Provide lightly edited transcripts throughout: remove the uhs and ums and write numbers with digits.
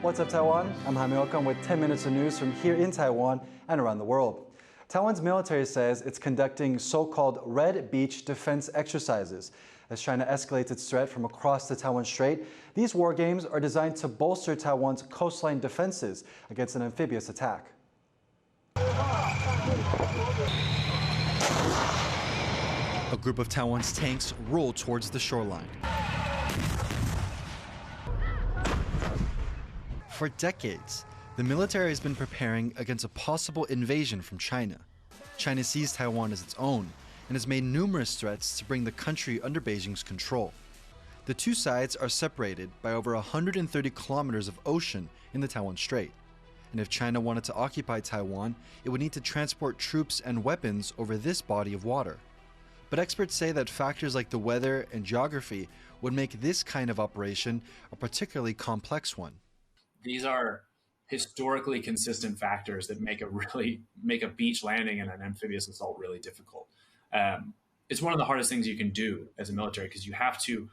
What's up, Taiwan? I'm Jaime Ocon with 10 minutes of news from here in Taiwan and around the world. Taiwan's military says it's conducting so-called Red Beach defense exercises. As China escalates its threat from across the Taiwan Strait, these war games are designed to bolster Taiwan's coastline defenses against an amphibious attack. A group of Taiwan's tanks roll towards the shoreline. For decades, the military has been preparing against a possible invasion from China. China sees Taiwan as its own and has made numerous threats to bring the country under Beijing's control. The two sides are separated by over 130 kilometers of ocean in the Taiwan Strait. And if China wanted to occupy Taiwan, it would need to transport troops and weapons over this body of water. But experts say that factors like the weather and geography would make this kind of operation a particularly complex one. These are historically consistent factors that make a beach landing and an amphibious assault really difficult. It's one of the hardest things you can do as a military because you have to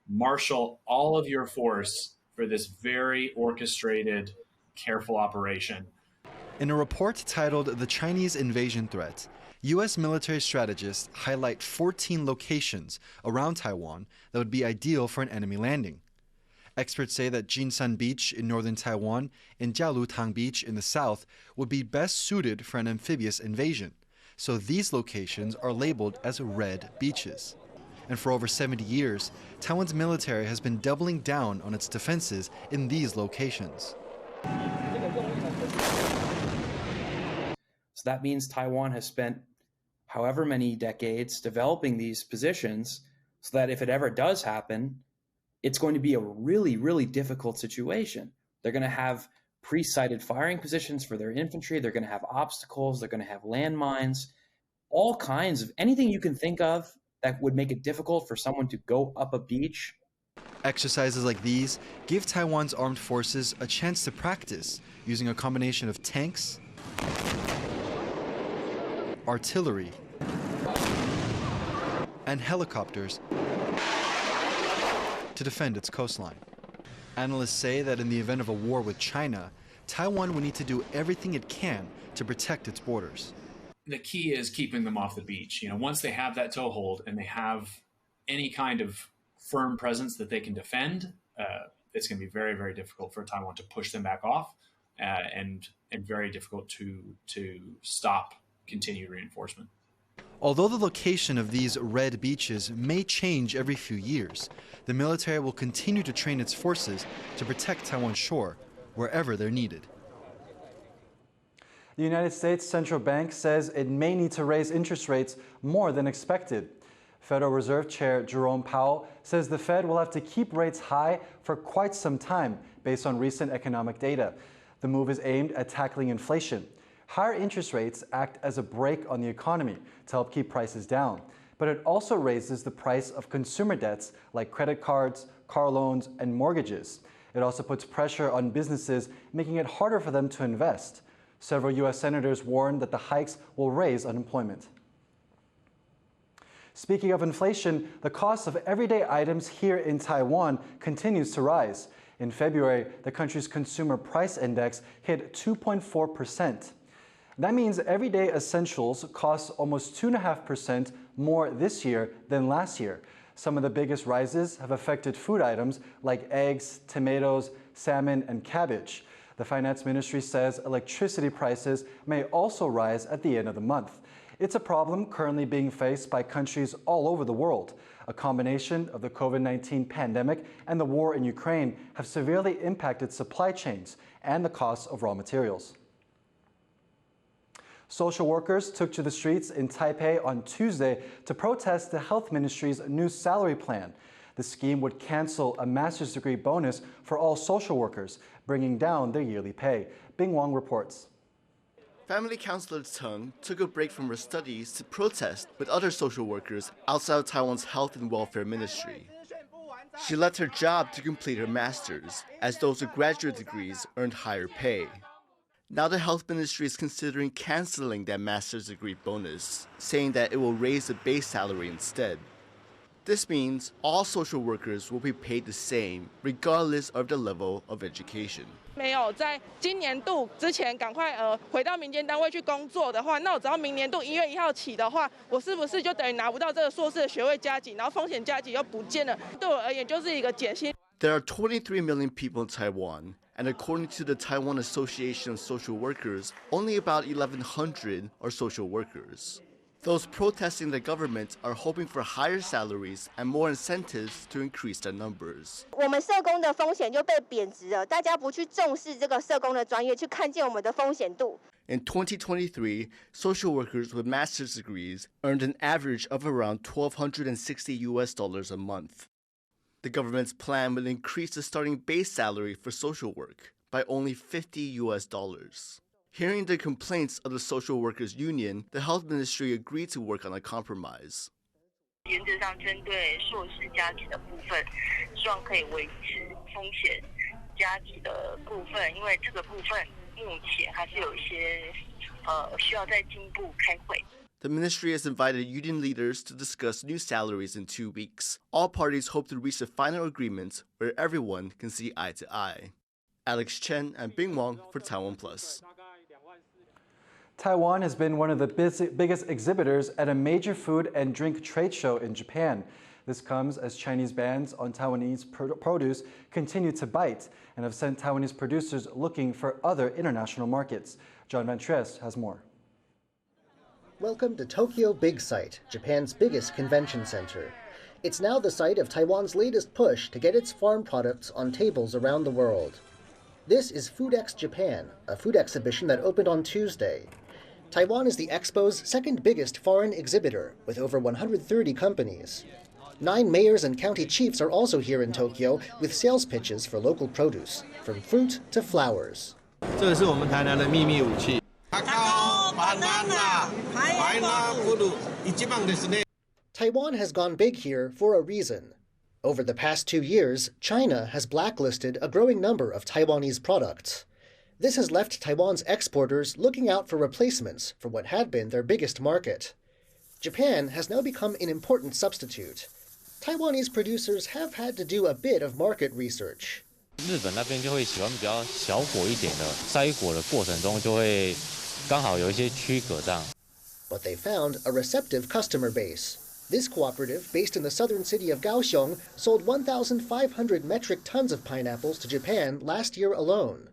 marshal all of your force for this very orchestrated, careful operation. In a report titled The Chinese Invasion Threat, U.S. military strategists highlight 14 locations around Taiwan that would be ideal for an enemy landing. Experts say that Jinsan Beach in northern Taiwan and Jialutang Beach in the south would be best suited for an amphibious invasion, so these locations are labeled as red beaches. And for over 70 years, Taiwan's military has been doubling down on its defenses in these locations. So that means Taiwan has spent however many decades developing these positions so that if it ever does happen, it's going to be a really, really difficult situation. They're going to have pre-sighted firing positions for their infantry. They're going to have obstacles. They're going to have landmines, all kinds of anything you can think of that would make it difficult for someone to go up a beach. Exercises like these give Taiwan's armed forces a chance to practice using a combination of tanks, artillery, and helicopters to defend its coastline. Analysts say that in the event of a war with China, Taiwan would need to do everything it can to protect its borders. The key is keeping them off the beach. Once they have that toehold and they have any kind of firm presence that they can defend, it's going to be very, very difficult for Taiwan to push them back off, and very difficult to stop continued reinforcement. Although the location of these red beaches may change every few years, the military will continue to train its forces to protect Taiwan's shore wherever they're needed. The United States Central Bank says it may need to raise interest rates more than expected. Federal Reserve Chair Jerome Powell says the Fed will have to keep rates high for quite some time based on recent economic data. The move is aimed at tackling inflation. Higher interest rates act as a brake on the economy to help keep prices down, but it also raises the price of consumer debts like credit cards, car loans, and mortgages. It also puts pressure on businesses, making it harder for them to invest. Several U.S. senators warned that the hikes will raise unemployment. Speaking of inflation, the cost of everyday items here in Taiwan continues to rise. In February, the country's consumer price index hit 2.4%. That means everyday essentials cost almost 2.5% more this year than last year. Some of the biggest rises have affected food items like eggs, tomatoes, salmon, and cabbage. The finance ministry says electricity prices may also rise at the end of the month. It's a problem currently being faced by countries all over the world. A combination of the COVID-19 pandemic and the war in Ukraine have severely impacted supply chains and the costs of raw materials. Social workers took to the streets in Taipei on Tuesday to protest the health ministry's new salary plan. The scheme would cancel a master's degree bonus for all social workers, bringing down their yearly pay. Bing Wang reports. Family counselor Teng took a break from her studies to protest with other social workers outside Taiwan's Health and Welfare Ministry. She left her job to complete her master's, as those with graduate degrees earned higher pay. Now the health ministry is considering canceling that master's degree bonus, saying that it will raise the base salary instead. This means all social workers will be paid the same, regardless of the level of education. 没有在今年度之前赶快回到民间单位去工作的话，那我只要明年度1月1号起的话，我是不是就等于拿不到这个硕士的学位加级，然后风险加级又不见了？对我而言就是一个减薪。There are 23 million people in Taiwan, and according to the Taiwan Association of Social Workers, only about 1,100 are social workers. Those protesting the government are hoping for higher salaries and more incentives to increase their numbers. 我们社工的风险就被贬值了，大家不去重视这个社工的专业，去看见我们的风险度。In 2023, social workers with master's degrees earned an average of around $1,260 a month. The government's plan will increase the starting base salary for social work by only $50. Hearing the complaints of the Social Workers Union, the Health Ministry agreed to work on a compromise. 原则上针对硕士加级的部分，希望可以维持风险加级的部分，因为这个部分目前还是有一些需要再进一步开会。The ministry has invited union leaders to discuss new salaries in 2 weeks. All parties hope to reach a final agreement where everyone can see eye to eye. Alex Chen and Bing Wang for TaiwanPlus. Taiwan has been one of the biggest exhibitors at a major food and drink trade show in Japan. This comes as Chinese bans on Taiwanese produce continue to bite and have sent Taiwanese producers looking for other international markets. John Van Trieste has more. Welcome to Tokyo Big Sight, Japan's biggest convention center. It's now the site of Taiwan's latest push to get its farm products on tables around the world. This is FoodX Japan, a food exhibition that opened on Tuesday. Taiwan is the Expo's second biggest foreign exhibitor, with over 130 companies. 9 mayors and county chiefs are also here in Tokyo with sales pitches for local produce, from fruit to flowers. 这是我们台南的秘密武器。Taiwan has gone big here for a reason. Over the past 2 years, China has blacklisted a growing number of Taiwanese products. This has left Taiwan's exporters looking out for replacements for what had been their biggest market. Japan has now become an important substitute. Taiwanese producers have had to do a bit of market research. 日本那边就会喜欢比较小火一点的，摘果的过程中就会刚好有一些区隔这样。But they found a receptive customer base. This cooperative, based in the southern city of Kaohsiung, sold 1,500 metric tons of pineapples to Japan last year alone.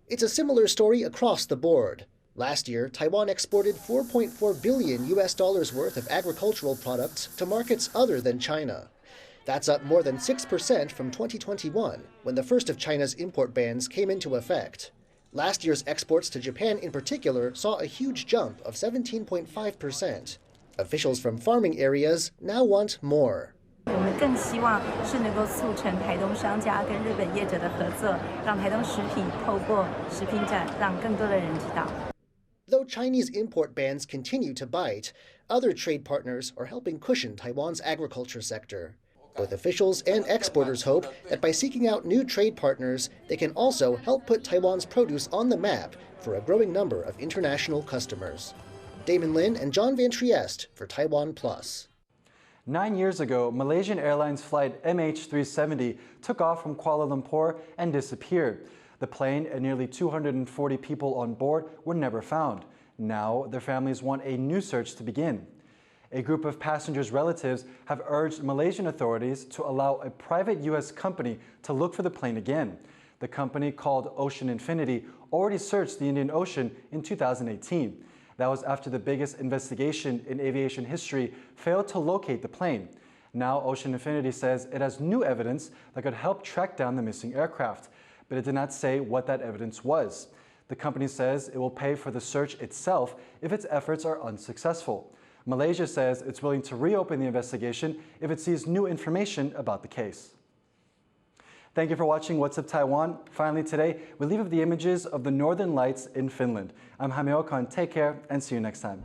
It's a similar story across the board. Last year, Taiwan exported $4.4 billion worth of agricultural products to markets other than China. That's up more than 6% from 2021, when the first of China's import bans came into effect. Last year's exports to Japan in particular saw a huge jump of 17.5%. Officials from farming areas now want more. 我们更希望是能够促成台东商家跟日本业者的合作，让台东食品透过食品展，让更多的人知道。Though Chinese import bans continue to bite, other trade partners are helping cushion Taiwan's agriculture sector. Both officials and exporters hope that by seeking out new trade partners, they can also help put Taiwan's produce on the map for a growing number of international customers. Damon Lin and John Van Trieste for TaiwanPlus. 9 years ago, Malaysian Airlines flight MH370 took off from Kuala Lumpur and disappeared. The plane and nearly 240 people on board were never found. Now, their families want a new search to begin. A group of passengers' relatives have urged Malaysian authorities to allow a private U.S. company to look for the plane again. The company, called Ocean Infinity, already searched the Indian Ocean in 2018. That was after the biggest investigation in aviation history failed to locate the plane. Now, Ocean Infinity says it has new evidence that could help track down the missing aircraft, but it did not say what that evidence was. The company says it will pay for the search itself if its efforts are unsuccessful. Malaysia says it's willing to reopen the investigation if it sees new information about the case. Thank you for watching What's Up Taiwan. Finally today, we leave with the images of the Northern Lights in Finland. I'm Jaime Ocon. Take care and see you next time.